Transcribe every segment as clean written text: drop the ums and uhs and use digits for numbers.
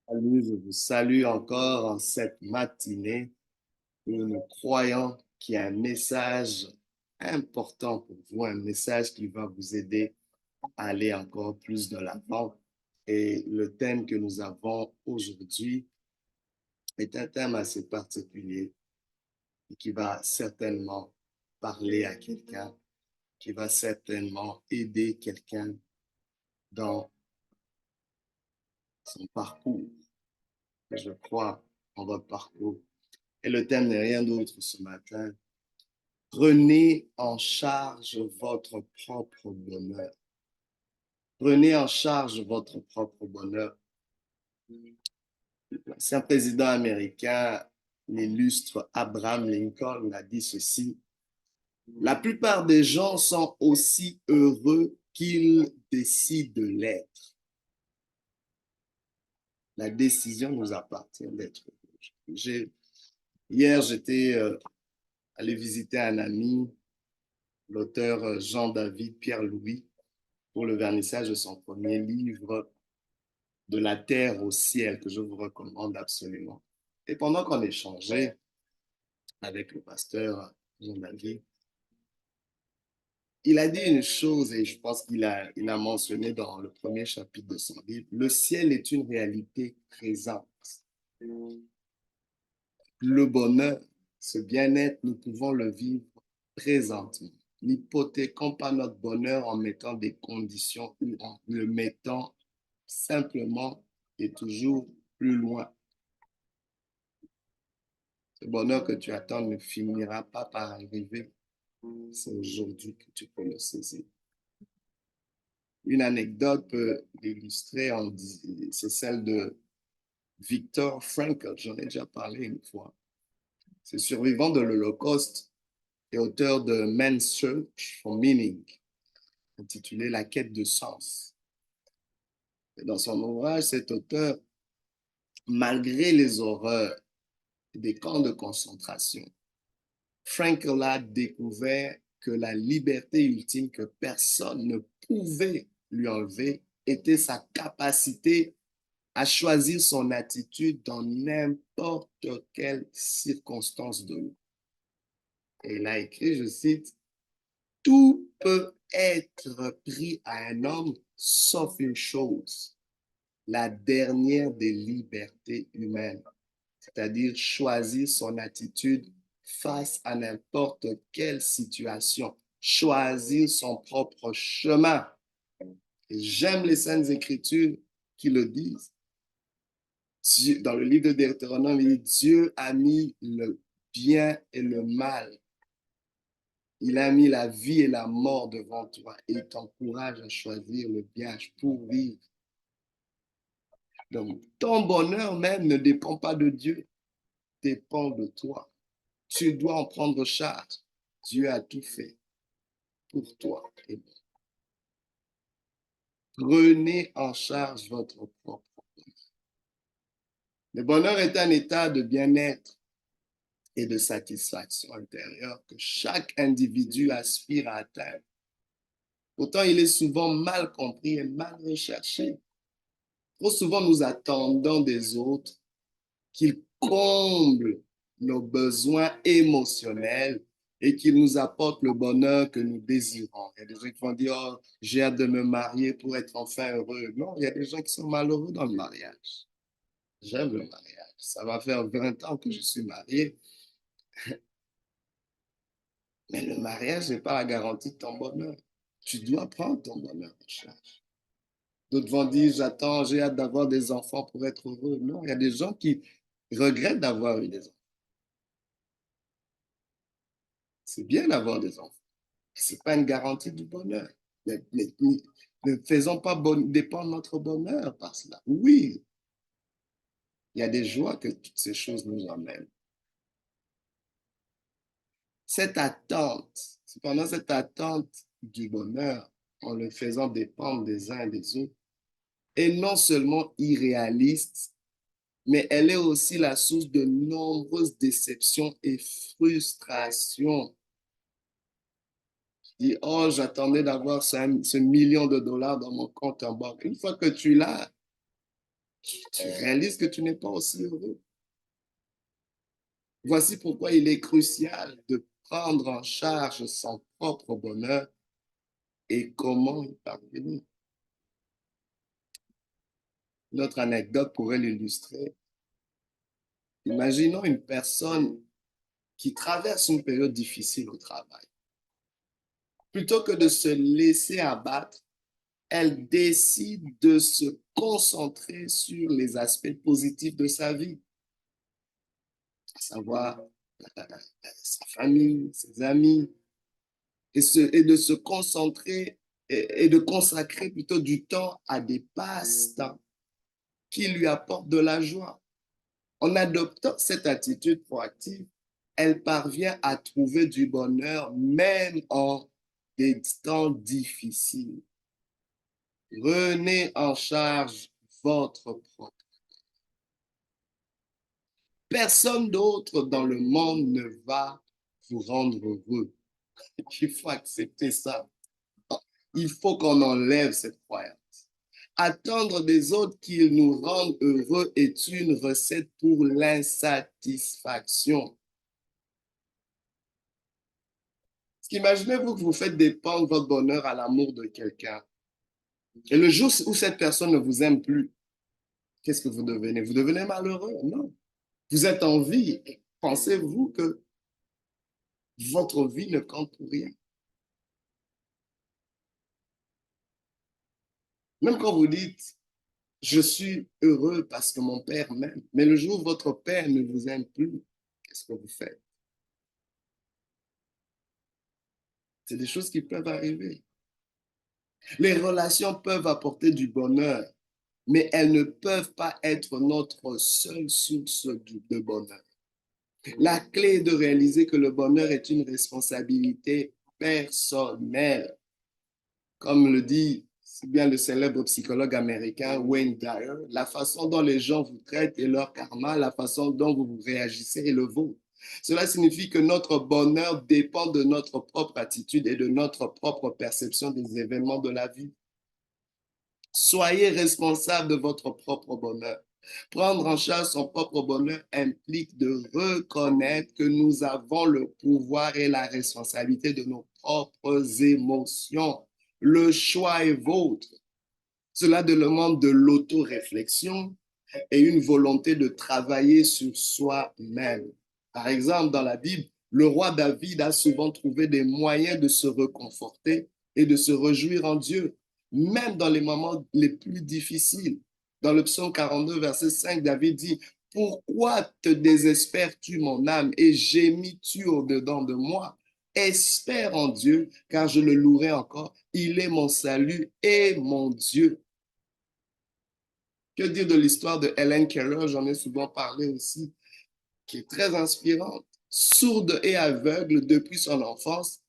Salut, je vous salue encore en cette matinée où nous croyons qu'il y a un message important pour vous, un message qui va vous aider à aller encore plus de l'avant. Et le thème que nous avons aujourd'hui est un thème assez particulier et qui va certainement parler à quelqu'un, qui va certainement aider quelqu'un dans son parcours. Je crois en votre parcours. Et le thème n'est rien d'autre ce matin. Prenez en charge votre propre bonheur. Prenez en charge votre propre bonheur. L'ancien président américain, l'illustre Abraham Lincoln, a dit ceci. La plupart des gens sont aussi heureux qu'ils décident de l'être. La décision nous appartient d'être heureux. Hier, j'étais allé visiter un ami, l'auteur Jean-David Pierre-Louis, pour le vernissage de son premier livre, De la terre au ciel, que je vous recommande absolument. Et pendant qu'on échangeait avec le pasteur Jean-David, il a dit une chose, et je pense qu'il a mentionné dans le premier chapitre de son livre, le ciel est une réalité présente. Le bonheur, ce bien-être, nous pouvons le vivre présentement. N'hypothéquons pas notre bonheur en mettant des conditions ou en le mettant simplement et toujours plus loin. Le bonheur que tu attends ne finira pas par arriver. C'est aujourd'hui que tu peux le saisir. Une anecdote peut l'illustrer, c'est celle de Viktor Frankl. J'en ai déjà parlé une fois. C'est survivant de l'Holocauste et auteur de Man's Search for Meaning, intitulé La quête de sens. Et dans son ouvrage, cet auteur, malgré les horreurs des camps de concentration, Frankl a découvert que la liberté ultime que personne ne pouvait lui enlever était sa capacité à choisir son attitude dans n'importe quelle circonstance de vie. Et il a écrit, je cite, tout peut être pris à un homme sauf une chose, la dernière des libertés humaines, c'est-à-dire choisir son attitude face à n'importe quelle situation, choisir son propre chemin. Et j'aime les Saintes Écritures qui le disent. Dieu, dans le livre de Deutéronome, il dit Dieu a mis le bien et le mal. Il a mis la vie et la mort devant toi et il t'encourage à choisir le bien pour vivre. Donc, ton bonheur même ne dépend pas de Dieu, dépend de toi. Tu dois en prendre charge. Dieu a tout fait pour toi. Prenez en charge votre propre bonheur. Le bonheur est un état de bien-être et de satisfaction intérieure que chaque individu aspire à atteindre. Pourtant, il est souvent mal compris et mal recherché. Trop souvent, nous attendons des autres qu'ils comblent nos besoins émotionnels et qu'ils nous apportent le bonheur que nous désirons. Il y a des gens qui vont dire, oh, j'ai hâte de me marier pour être enfin heureux. Non, il y a des gens qui sont malheureux dans le mariage. J'aime le mariage. Ça va faire 20 ans que je suis marié. Mais le mariage n'est pas la garantie de ton bonheur. Tu dois prendre ton bonheur en charge. D'autres vont dire, j'attends, j'ai hâte d'avoir des enfants pour être heureux. Non, il y a des gens qui regrettent d'avoir eu des enfants. C'est bien d'avoir des enfants. Ce n'est pas une garantie du bonheur. Ne faisons pas dépendre notre bonheur par cela. Oui, il y a des joies que toutes ces choses nous emmènent. Cette attente, cependant, cette attente du bonheur, en le faisant dépendre des uns et des autres, est non seulement irréaliste, mais elle est aussi la source de nombreuses déceptions et frustrations. Je dis, oh, j'attendais d'avoir ce million de dollars dans mon compte en banque. Une fois que tu l'as, tu réalises que tu n'es pas aussi heureux. Voici pourquoi il est crucial de prendre en charge son propre bonheur et comment y parvenir. Notre anecdote pourrait l'illustrer. Imaginons une personne qui traverse une période difficile au travail. Plutôt que de se laisser abattre, elle décide de se concentrer sur les aspects positifs de sa vie, à savoir sa famille, ses amis, et de se concentrer et de consacrer plutôt du temps à des passe-temps qui lui apportent de la joie. En adoptant cette attitude proactive, elle parvient à trouver du bonheur même en des temps difficiles. Prenez en charge votre propre. Personne d'autre dans le monde ne va vous rendre heureux. Il faut accepter ça. Il faut qu'on enlève cette croyance. Attendre des autres qu'ils nous rendent heureux est une recette pour l'insatisfaction. Imaginez-vous que vous faites dépendre votre bonheur à l'amour de quelqu'un. Et le jour où cette personne ne vous aime plus, qu'est-ce que vous devenez? Vous devenez malheureux? Non. Vous êtes en vie. Pensez-vous que votre vie ne compte pour rien? Même quand vous dites, je suis heureux parce que mon père m'aime, mais le jour où votre père ne vous aime plus, qu'est-ce que vous faites? C'est des choses qui peuvent arriver. Les relations peuvent apporter du bonheur, mais elles ne peuvent pas être notre seule source de bonheur. La clé est de réaliser que le bonheur est une responsabilité personnelle. Comme le dit si bien le célèbre psychologue américain Wayne Dyer, la façon dont les gens vous traitent est leur karma, la façon dont vous réagissez est le vôtre. Cela signifie que notre bonheur dépend de notre propre attitude et de notre propre perception des événements de la vie. Soyez responsable de votre propre bonheur. Prendre en charge son propre bonheur implique de reconnaître que nous avons le pouvoir et la responsabilité de nos propres émotions. Le choix est vôtre. Cela demande de l'autoréflexion et une volonté de travailler sur soi-même. Par exemple, dans la Bible, le roi David a souvent trouvé des moyens de se reconforter et de se réjouir en Dieu, même dans les moments les plus difficiles. Dans le psaume 42, verset 5, David dit, « Pourquoi te désespères-tu, mon âme, et gémis-tu au-dedans de moi? Espère en Dieu, car je le louerai encore. Il est mon salut et mon Dieu. » Que dire de l'histoire de Helen Keller? J'en ai souvent parlé aussi, qui est très inspirante. Sourde et aveugle depuis son enfance,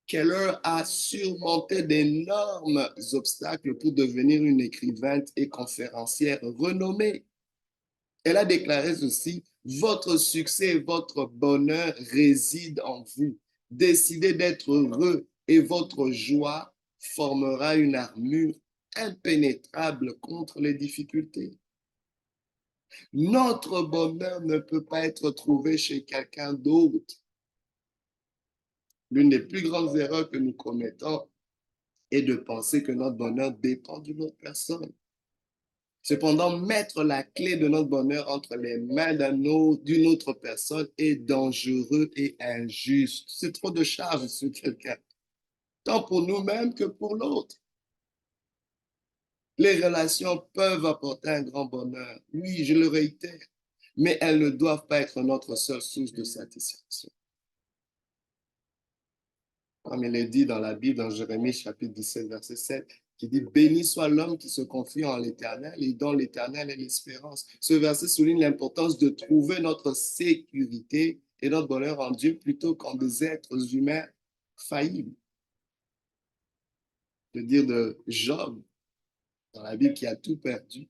Keller a surmonté d'énormes obstacles pour devenir une écrivaine et conférencière renommée. Elle a déclaré ceci, « Votre succès et votre bonheur résident en vous. Décidez d'être heureux et votre joie formera une armure impénétrable contre les difficultés. » Notre bonheur ne peut pas être trouvé chez quelqu'un d'autre. L'une des plus grandes erreurs que nous commettons est de penser que notre bonheur dépend d'une autre personne. Cependant, mettre la clé de notre bonheur entre les mains d'une autre personne est dangereux et injuste. C'est trop de charge sur quelqu'un, tant pour nous-mêmes que pour l'autre. Les relations peuvent apporter un grand bonheur, oui, je le réitère, mais elles ne doivent pas être notre seule source de satisfaction. Comme il est dit dans la Bible, dans Jérémie chapitre 17, verset 7, qui dit « Béni soit l'homme qui se confie en l'Éternel et dont l'Éternel est l'espérance. » Ce verset souligne l'importance de trouver notre sécurité et notre bonheur en Dieu plutôt qu'en des êtres humains faillibles. De dire de Job, dans la Bible, qui a tout perdu,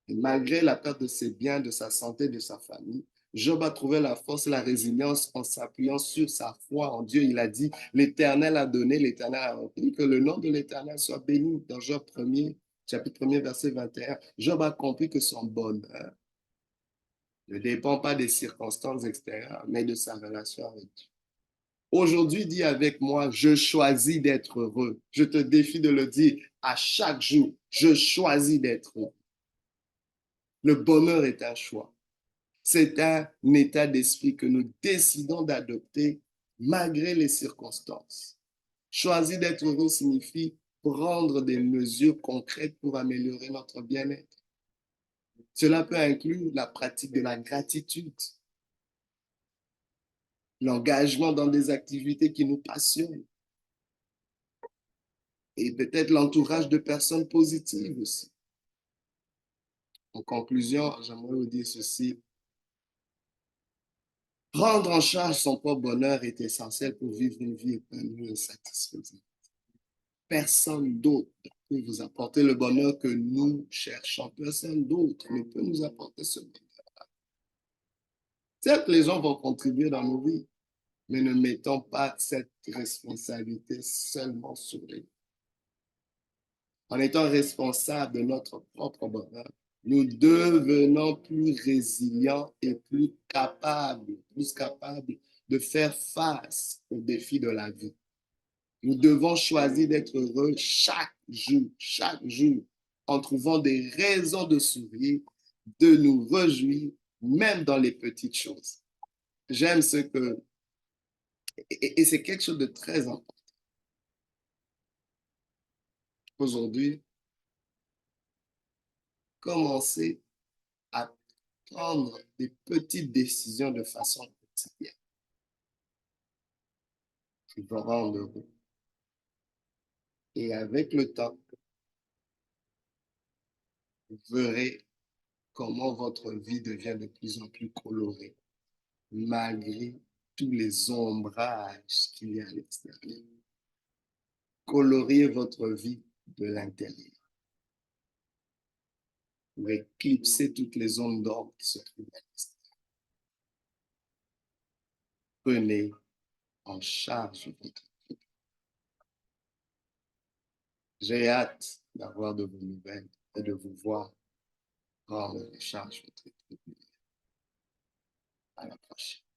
et malgré la perte de ses biens, de sa santé, de sa famille, Job a trouvé la force et la résilience en s'appuyant sur sa foi en Dieu. Il a dit, l'Éternel a donné, l'Éternel a rempli, que le nom de l'Éternel soit béni dans Job 1er, chapitre 1er, verset 21, Job a compris que son bonheur ne dépend pas des circonstances extérieures, mais de sa relation avec Dieu. Aujourd'hui, dis avec moi, je choisis d'être heureux. Je te défie de le dire à chaque jour. Je choisis d'être heureux. Le bonheur est un choix. C'est un état d'esprit que nous décidons d'adopter malgré les circonstances. Choisir d'être heureux signifie prendre des mesures concrètes pour améliorer notre bien-être. Cela peut inclure la pratique de la gratitude, l'engagement dans des activités qui nous passionnent et peut-être l'entourage de personnes positives aussi. En conclusion, j'aimerais vous dire ceci. Prendre en charge son propre bonheur est essentiel pour vivre une vie épanouie et satisfaisante. Personne d'autre peut vous apporter le bonheur que nous cherchons. Personne d'autre ne peut nous apporter ce bonheur. Certes, les gens vont contribuer dans nos vies, mais ne mettons pas cette responsabilité seulement sur les. En étant responsables de notre propre bonheur, nous devenons plus résilients et plus capables de faire face aux défis de la vie. Nous devons choisir d'être heureux chaque jour, en trouvant des raisons de sourire, de nous réjouir, même dans les petites choses. J'aime ce que, et c'est quelque chose de très important. Aujourd'hui, commencer à prendre des petites décisions de façon quotidienne qui vont rendre heureux. Et avec le temps, vous verrez comment votre vie devient de plus en plus colorée, malgré tous les ombrages qu'il y a à l'extérieur. Coloriez votre vie de l'intérieur pour éclipser toutes les ondes d'or qui se trouvent à l'extérieur. Prenez en charge votre vie. J'ai hâte d'avoir de vos nouvelles et de vous voir prendre en charge votre vie. À la prochaine.